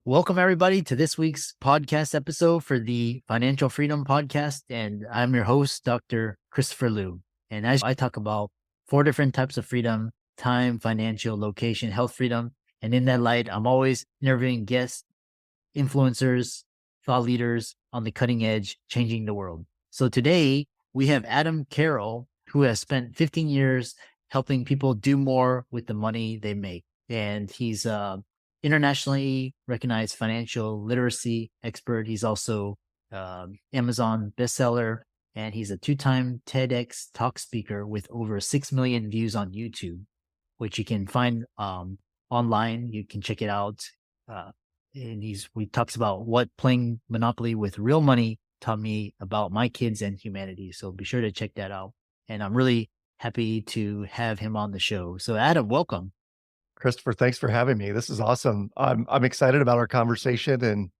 Welcome, everybody, to this week's podcast episode for the Financial Freedom Podcast. And I'm your host, Dr. Christopher Liu. And as I talk about 4 different types of freedom: time, financial, location, health freedom. And in that light, I'm always interviewing guests, influencers, thought leaders on the cutting edge, changing the world. So today we have Adam Carroll, who has spent 15 years helping people do more with the money they make. And he's internationally recognized financial literacy expert. He's also Amazon bestseller, and he's a 2-time TEDx talk speaker with over 6 million views on YouTube, which you can find online. You can check it out. And he talks about what playing Monopoly with real money taught me about my kids and humanity. So be sure to check that out. And I'm really happy to have him on the show. So Adam, welcome. Christopher, thanks for having me. This is awesome. I'm excited about our conversation and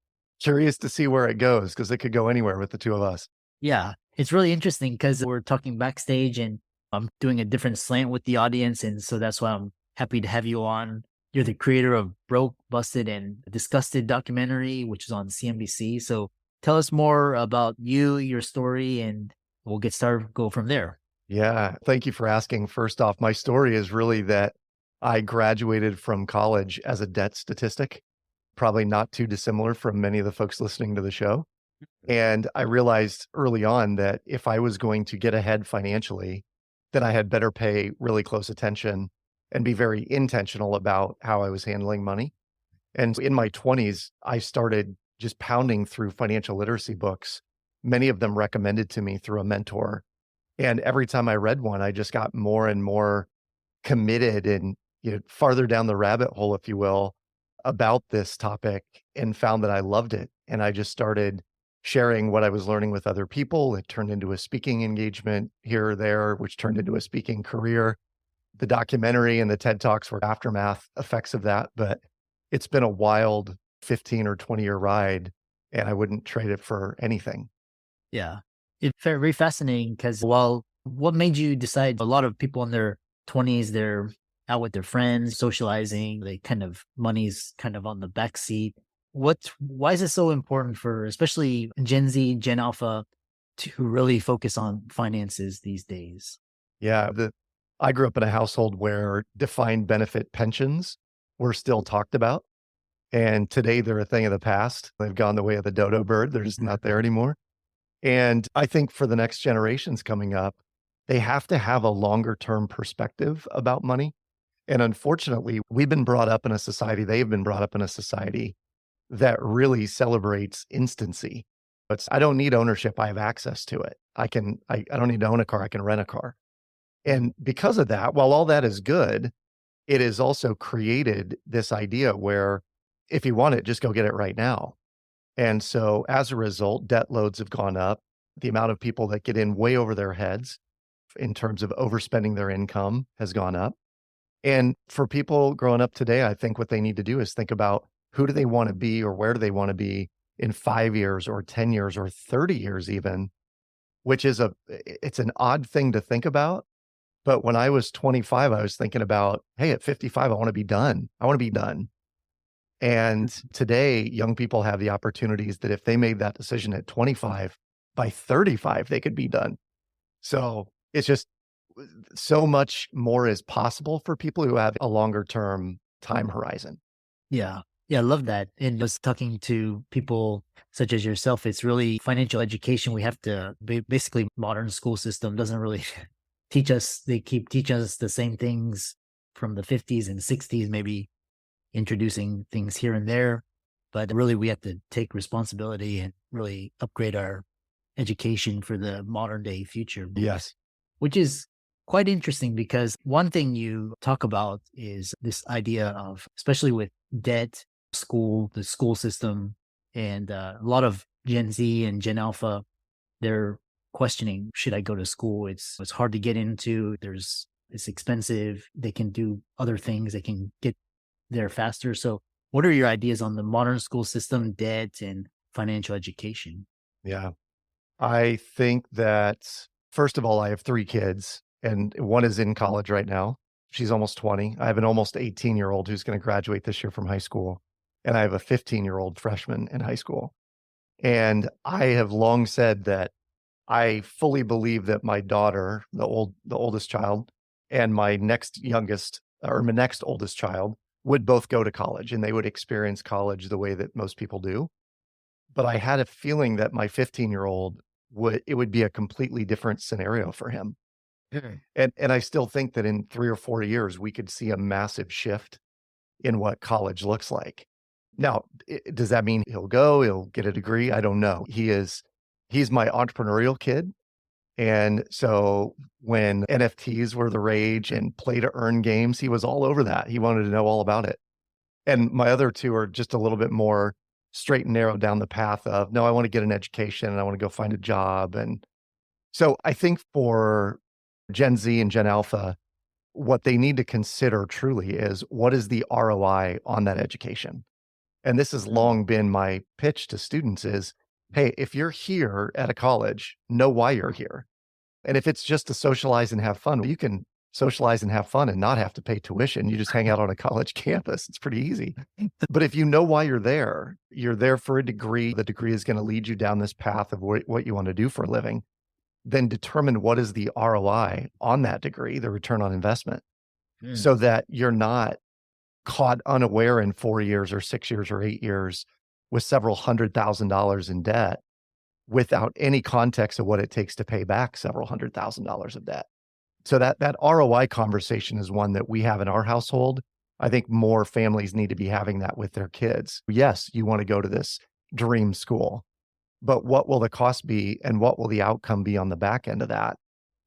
curious to see where it goes because it could go anywhere with the two of us. Yeah, it's really interesting because we're talking backstage and I'm doing a different slant with the audience. And so that's why I'm happy to have you on. You're the creator of Broke, Busted, and Disgusted documentary, which is on CNBC. So tell us more about you, your story, and we'll get started, go from there. Yeah, thank you for asking. First off, my story is really that I graduated from college as a debt statistic, probably not too dissimilar from many of the folks listening to the show. And I realized early on that if I was going to get ahead financially, then I had better pay really close attention and be very intentional about how I was handling money. And in my 20s, I started just pounding through financial literacy books, many of them recommended to me through a mentor. And every time I read one, I just got more and more committed and farther down the rabbit hole, if you will, about this topic and found that I loved it. And I just started sharing what I was learning with other people. It turned into a speaking engagement here or there, which turned into a speaking career. The documentary and the TED Talks were aftermath effects of that, but it's been a wild 15 or 20-year ride, and I wouldn't trade it for anything. Yeah, it's very fascinating because, well, what made you decide? A lot of people in their 20s, they're out with their friends, socializing, money's kind of on the back seat. Why is it so important for especially Gen Z, Gen Alpha to really focus on finances these days? Yeah, I grew up in a household where defined benefit pensions were still talked about. And today they're a thing of the past. They've gone the way of the dodo bird. They're just not there anymore. And I think for the next generations coming up, they have to have a longer term perspective about money. And unfortunately, we've been brought up in a society, they've been brought up in a society that really celebrates instancy. I don't need ownership, I have access to it. I don't need to own a car, I can rent a car. And because of that, while all that is good, it has also created this idea where if you want it, just go get it right now. And so as a result, debt loads have gone up. The amount of people that get in way over their heads in terms of overspending their income has gone up. And for people growing up today, I think what they need to do is think about who do they want to be or where do they want to be in 5 years or 10 years or 30 years even, which is it's an odd thing to think about. But when I was 25, I was thinking about, hey, at 55, I want to be done. I want to be done. And today, young people have the opportunities that if they made that decision at 25, by 35, they could be done. So it's just so much more is possible for people who have a longer term time horizon. Yeah. Yeah, I love that. And just talking to people such as yourself, it's really financial education. We have to basically modern school system doesn't really teach us. They keep teaching us the same things from the 50s and 60s, maybe introducing things here and there. But really, we have to take responsibility and really upgrade our education for the modern day future. Yes. Which is quite interesting because one thing you talk about is this idea of, especially with debt, the school system, and a lot of Gen Z and Gen Alpha, they're questioning, should I go to school? It's hard to get into. It's expensive. They can do other things. They can get there faster. So what are your ideas on the modern school system, debt, and financial education? Yeah. I think that, first of all, I have 3 kids and one is in college right now. She's almost 20. I have an almost 18-year-old who's going to graduate this year from high school. and I have a 15-year-old freshman in high school. And I have long said that I fully believe that my daughter, the oldest child, and my next youngest or my next oldest child would both go to college and they would experience college the way that most people do. But I had a feeling that my 15-year-old would be a completely different scenario for him. Mm. And I still think that in 3 or 4 years, we could see a massive shift in what college looks like. Now, does that mean he'll get a degree? I don't know. He's my entrepreneurial kid. And so when NFTs were the rage and play to earn games, he was all over that. He wanted to know all about it. And my other two are just a little bit more straight and narrow down the path of, no, I want to get an education and I want to go find a job. And so I think for Gen Z and Gen Alpha, what they need to consider truly is what is the ROI on that education? And this has Mm. long been my pitch to students is, hey, if you're here at a college, know why you're here. And if it's just to socialize and have fun, you can socialize and have fun and not have to pay tuition. You just hang out on a college campus. It's pretty easy. But if you know why you're there for a degree, the degree is going to lead you down this path of what you want to do for a living, then determine what is the ROI on that degree, the return on investment, Mm. so that you're not caught unaware in 4 years or 6 years or 8 years with several $100,000 in debt without any context of what it takes to pay back several $100,000 of debt. So that ROI conversation is one that we have in our household. I think more families need to be having that with their kids. Yes, you want to go to this dream school, but what will the cost be and what will the outcome be on the back end of that?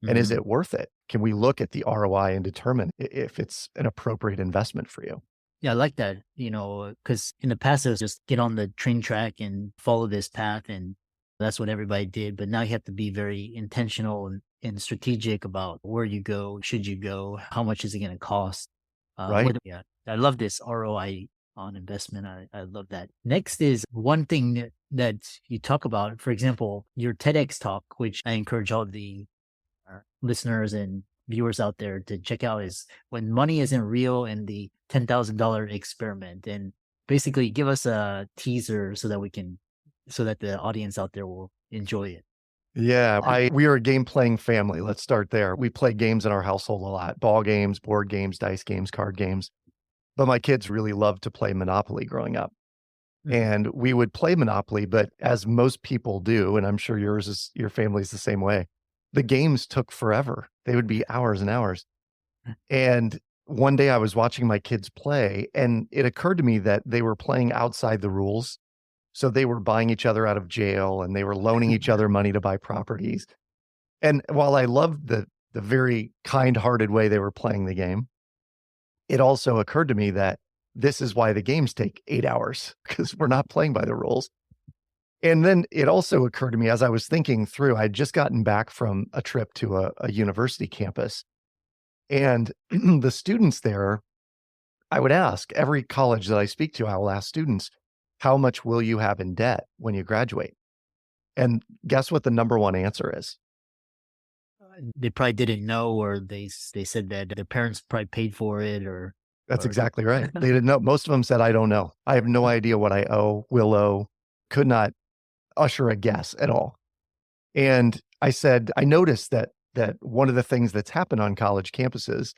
And is Mhm. it worth it? Can we look at the ROI and determine if it's an appropriate investment for you? Yeah, I like that, because in the past it was just get on the train track and follow this path, and that's what everybody did. But now you have to be very intentional and strategic about where you go, should you go, how much is it going to cost? Right? Yeah, I love this ROI on investment. I love that. Next is one thing that you talk about, for example, your TEDx talk, which I encourage all the our listeners and viewers out there to check out, is when money isn't real and the $10,000 experiment. And basically give us a teaser so that the audience out there will enjoy it. Yeah, we are a game playing family. Let's start there. We play games in our household a lot, ball games, board games, dice games, card games. But my kids really loved to play Monopoly growing up. Mhm. And we would play Monopoly, but as most people do, and I'm sure your family's the same way, the games took forever. They would be hours and hours. And one day I was watching my kids play, and it occurred to me that they were playing outside the rules. So they were buying each other out of jail and they were loaning each other money to buy properties. And while I loved the very kind-hearted way they were playing the game, it also occurred to me that this is why the games take 8 hours because we're not playing by the rules. And then it also occurred to me as I was thinking through, I'd just gotten back from a trip to a university campus, and the students there, I would ask every college that I speak to, I will ask students, "How much will you have in debt when you graduate?" And guess what the number one answer is? They probably didn't know, or they said that their parents probably paid for it, That's or exactly right. They didn't know. Most of them said, "I don't know. I have no idea what I owe, will owe." Could not usher a guess at all. And I said, I noticed that one of the things that's happened on college campuses,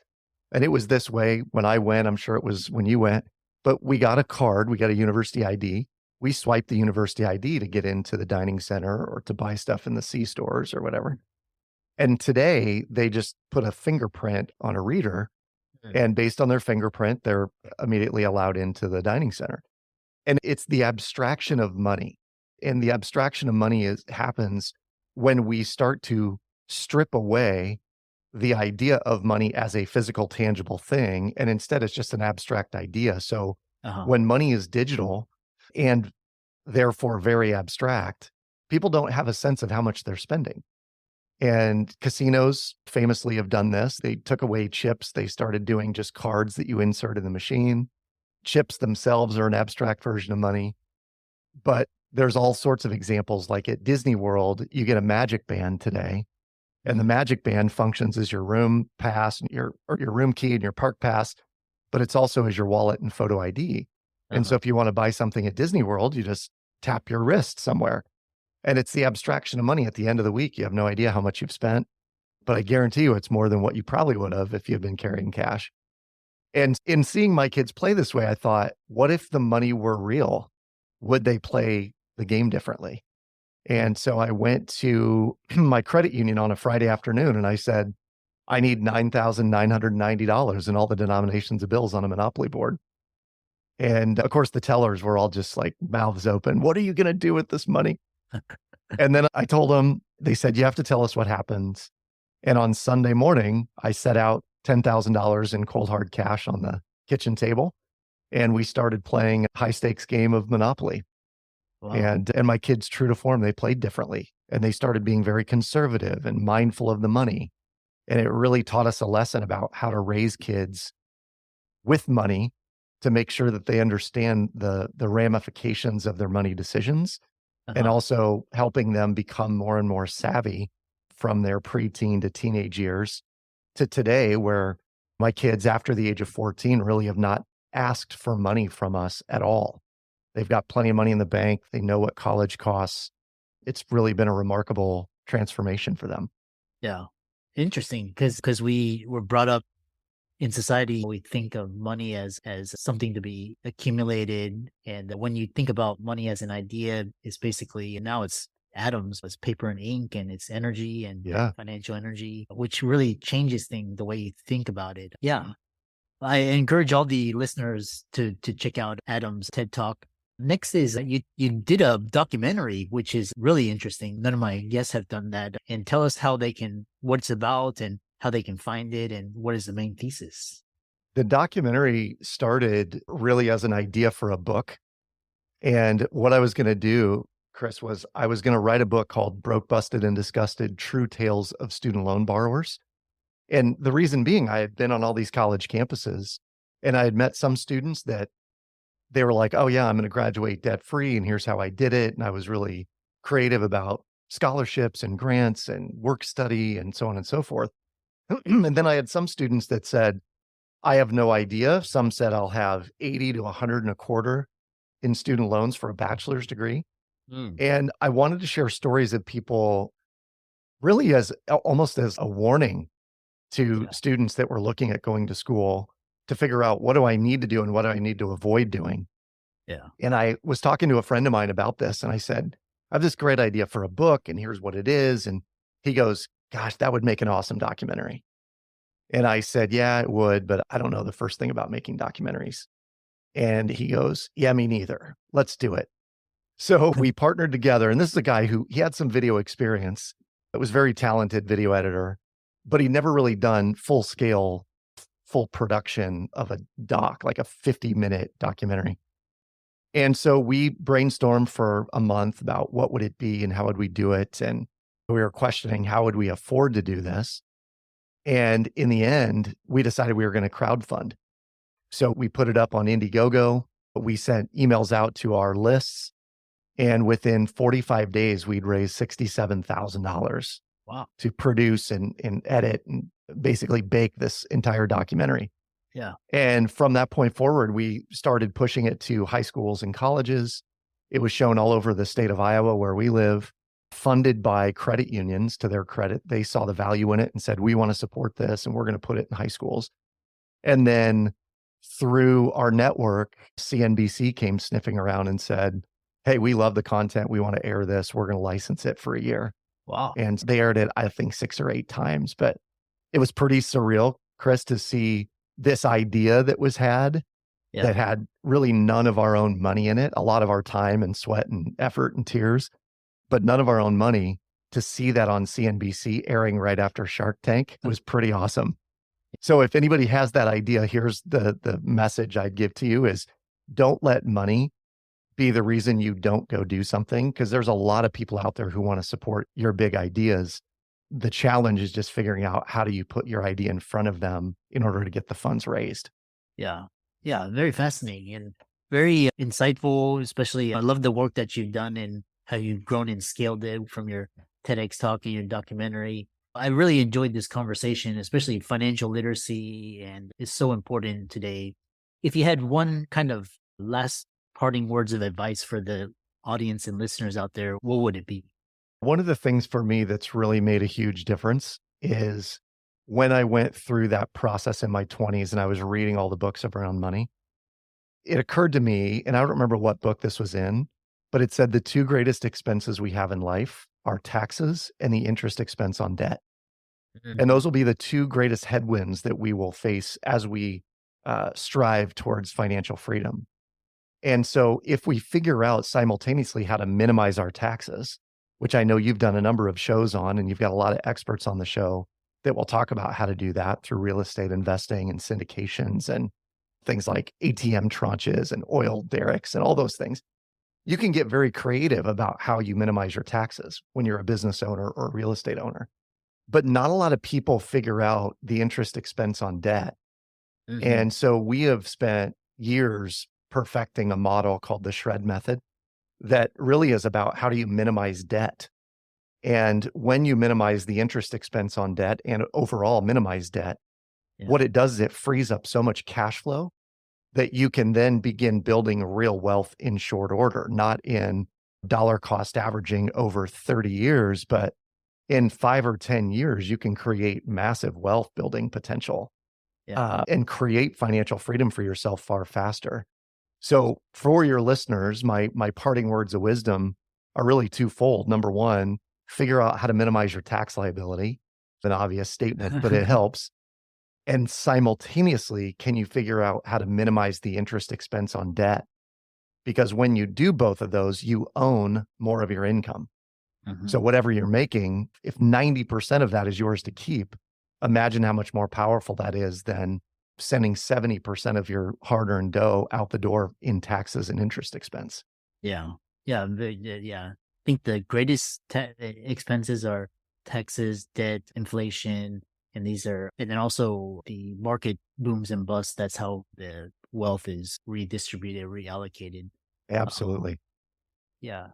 and it was this way when I went, I'm sure it was when you went, but we got a card, we got a university ID. We swiped the university ID to get into the dining center or to buy stuff in the C stores or whatever. And today they just put a fingerprint on a reader, Mm. and based on their fingerprint, they're immediately allowed into the dining center. And it's the abstraction of money. And the abstraction of money happens when we start to strip away the idea of money as a physical, tangible thing. And instead, it's just an abstract idea. So Uh-huh. when money is digital and therefore very abstract, people don't have a sense of how much they're spending. And casinos famously have done this. They took away chips. They started doing just cards that you insert in the machine. Chips themselves are an abstract version of money, but there's all sorts of examples. Like at Disney World, you get a magic band today, and the Mhm. magic band functions as your room pass and your room key and your park pass, but it's also as your wallet and photo ID. And so Uh-huh. if you want to buy something at Disney World, you just tap your wrist somewhere. And it's the abstraction of money at the end of the week. You have no idea how much you've spent, but I guarantee you it's more than what you probably would have if you had been carrying cash. And in seeing my kids play this way, I thought, what if the money were real? Would they play the game differently? And so I went to my credit union on a Friday afternoon and I said, I need $9,990 in all the denominations of bills on a Monopoly board. And of course, the tellers were all just like mouths open. What are you going to do with this money? And then I told them, they said, you have to tell us what happens. And on Sunday morning, I set out $10,000 in cold hard cash on the kitchen table. And we started playing a high stakes game of Monopoly. Wow. And my kids, true to form, they played differently and they started being very conservative and mindful of the money. And it really taught us a lesson about how to raise kids with money to make sure that they understand the ramifications of their money decisions, and Uh-huh. also helping them become more and more savvy from their preteen to teenage years to today, where my kids after the age of 14 really have not asked for money from us at all. They've got plenty of money in the bank. They know what college costs. It's really been a remarkable transformation for them. Yeah. Interesting, because we were brought up in society, we think of money as something to be accumulated. And when you think about money as an idea, it's basically now it's atoms, it's paper and ink, and it's energy and Yeah. financial energy, which really changes things the way you think about it. Yeah. I encourage all the listeners to check out Adam's TED Talk. Next is you did a documentary, which is really interesting. None of my guests have done that. And tell us how they can, what it's about and how they can find it and what is the main thesis. The documentary started really as an idea for a book. And what I was going to do, Chris, was I was going to write a book called Broke, Busted, and Disgusted: True Tales of Student Loan Borrowers. And the reason being, I had been on all these college campuses and I had met some students that they were like, oh, yeah, I'm going to graduate debt free. And here's how I did it. And I was really creative about scholarships and grants and work study and so on and so forth. And then I had some students that said, I have no idea. Some said I'll have 80 to 100 and a quarter in student loans for a bachelor's degree. Mm, And I wanted to share stories of people really as almost as a warning to yeah. students that were looking at going to school to figure out what do I need to do and what do I need to avoid doing. Yeah. And I was talking to a friend of mine about this and I said, I have this great idea for a book and here's what it is. And he goes, gosh, that would make an awesome documentary. And I said, yeah, it would, but I don't know the first thing about making documentaries. And he goes, yeah, me neither. Let's do it. So we partnered together. And this is a guy who he had some video experience. It was very talented video editor, but he never really done full scale, full production of a doc, like a 50-minute documentary. And so we brainstormed for a month about what would it be and how would we do it. And we were questioning how would we afford to do this. And in the end, we decided we were going to crowdfund. So we put it up on Indiegogo. We sent emails out to our lists. And within 45 days, we'd raised $67,000 Wow. to produce and edit and basically bake this entire documentary. Yeah. And from that point forward, we started pushing it to high schools and colleges. It was shown all over the state of Iowa where we live, funded by credit unions. To their credit, they saw the value in it and said, we want to support this and we're going to put it in high schools. And then through our network, CNBC came sniffing around and said, hey, we love the content. We want to air this. We're going to license it for a year. Wow. And they aired it, I think, 6 or 8 times. But it was pretty surreal, Chris, to see this idea that was had Yeah. that had really none of our own money in it, a lot of our time and sweat and effort and tears, but none of our own money. To see that on CNBC airing right after Shark Tank was pretty awesome. So if anybody has that idea, here's the message I'd give to you is don't let money be the reason you don't go do something, because there's a lot of people out there who want to support your big ideas. The challenge is just figuring out how do you put your idea in front of them in order to get the funds raised. Yeah. Yeah. Very fascinating and very insightful, especially I love the work that you've done and how you've grown and scaled it from your TEDx talk and your documentary. I really enjoyed this conversation, especially financial literacy, and it's so important today. If you had one kind of Last parting words of advice for the audience and listeners out there, what would it be? One of the things for me that's really made a huge difference is when I went through that process in my 20s and I was reading all the books around money, it occurred to me, and I don't remember what book this was in, but it said the two greatest expenses we have in life are taxes and the interest expense on debt. And Mhm. those will be the two greatest headwinds that we will face as we strive towards financial freedom. And so, if we figure out simultaneously how to minimize our taxes, which I know you've done a number of shows on, and you've got a lot of experts on the show that will talk about how to do that through real estate investing and syndications and things like ATM tranches and oil derricks and all those things. You can get very creative about how you minimize your taxes when you're a business owner or a real estate owner. But not a lot of people figure out the interest expense on debt. Mhm. And so we have spent years perfecting a model called the shred method that really is about how do you minimize debt. And when you minimize the interest expense on debt and overall minimize debt, Yeah. what it does is it frees up so much cash flow that you can then begin building real wealth in short order, not in dollar cost averaging over 30 years, but in 5 or 10 years, you can create massive wealth building potential Yeah. and create financial freedom for yourself far faster. So, for your listeners, my parting words of wisdom are really twofold. Number one, figure out how to minimize your tax liability. It's an obvious statement, but it helps. And simultaneously, can you figure out how to minimize the interest expense on debt? Because when you do both of those, you own more of your income. So Mhm. whatever you're making, if 90% of that is yours to keep, imagine how much more powerful that is than sending 70% of your hard-earned dough out the door in taxes and interest expense. Yeah. Yeah. Yeah. I think the greatest expenses are taxes, debt, inflation, and and then also the market booms and busts. That's how the wealth is redistributed, reallocated. Um, Absolutely. yeah.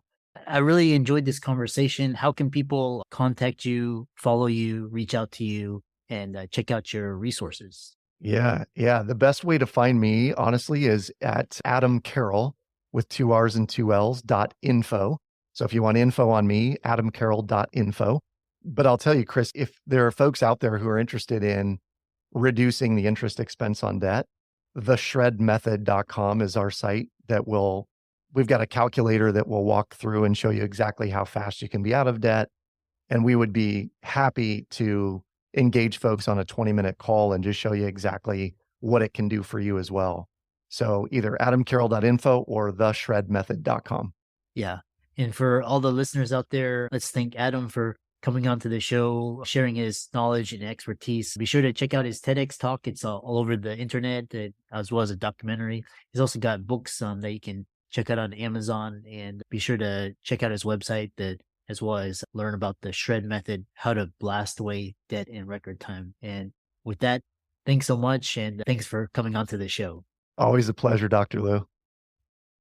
I really enjoyed this conversation. How can people contact you, follow you, reach out to you, and check out your resources? Yeah, yeah. The best way to find me, honestly, is at Adam Carroll with 2 R's and 2 L's .info. So if you want info on me, adamcarroll.info. But I'll tell you, Chris, if there are folks out there who are interested in reducing the interest expense on debt, theshredmethod.com is our site that will we've got a calculator that will walk through and show you exactly how fast you can be out of debt. And we would be happy to engage folks on a 20-minute call and just show you exactly what it can do for you as well. So either adamcarroll.info or theshredmethod.com. Yeah. And for all the listeners out there, let's thank Adam for coming onto the show, sharing his knowledge and expertise. Be sure to check out his TEDx talk. It's all over the internet, as well as a documentary. He's also got books that you can check out on Amazon. And be sure to check out his website, as well as learn about the shred method, how to blast away debt in record time. And with that, thanks so much. And thanks for coming onto the show. Always a pleasure, Dr. Lou.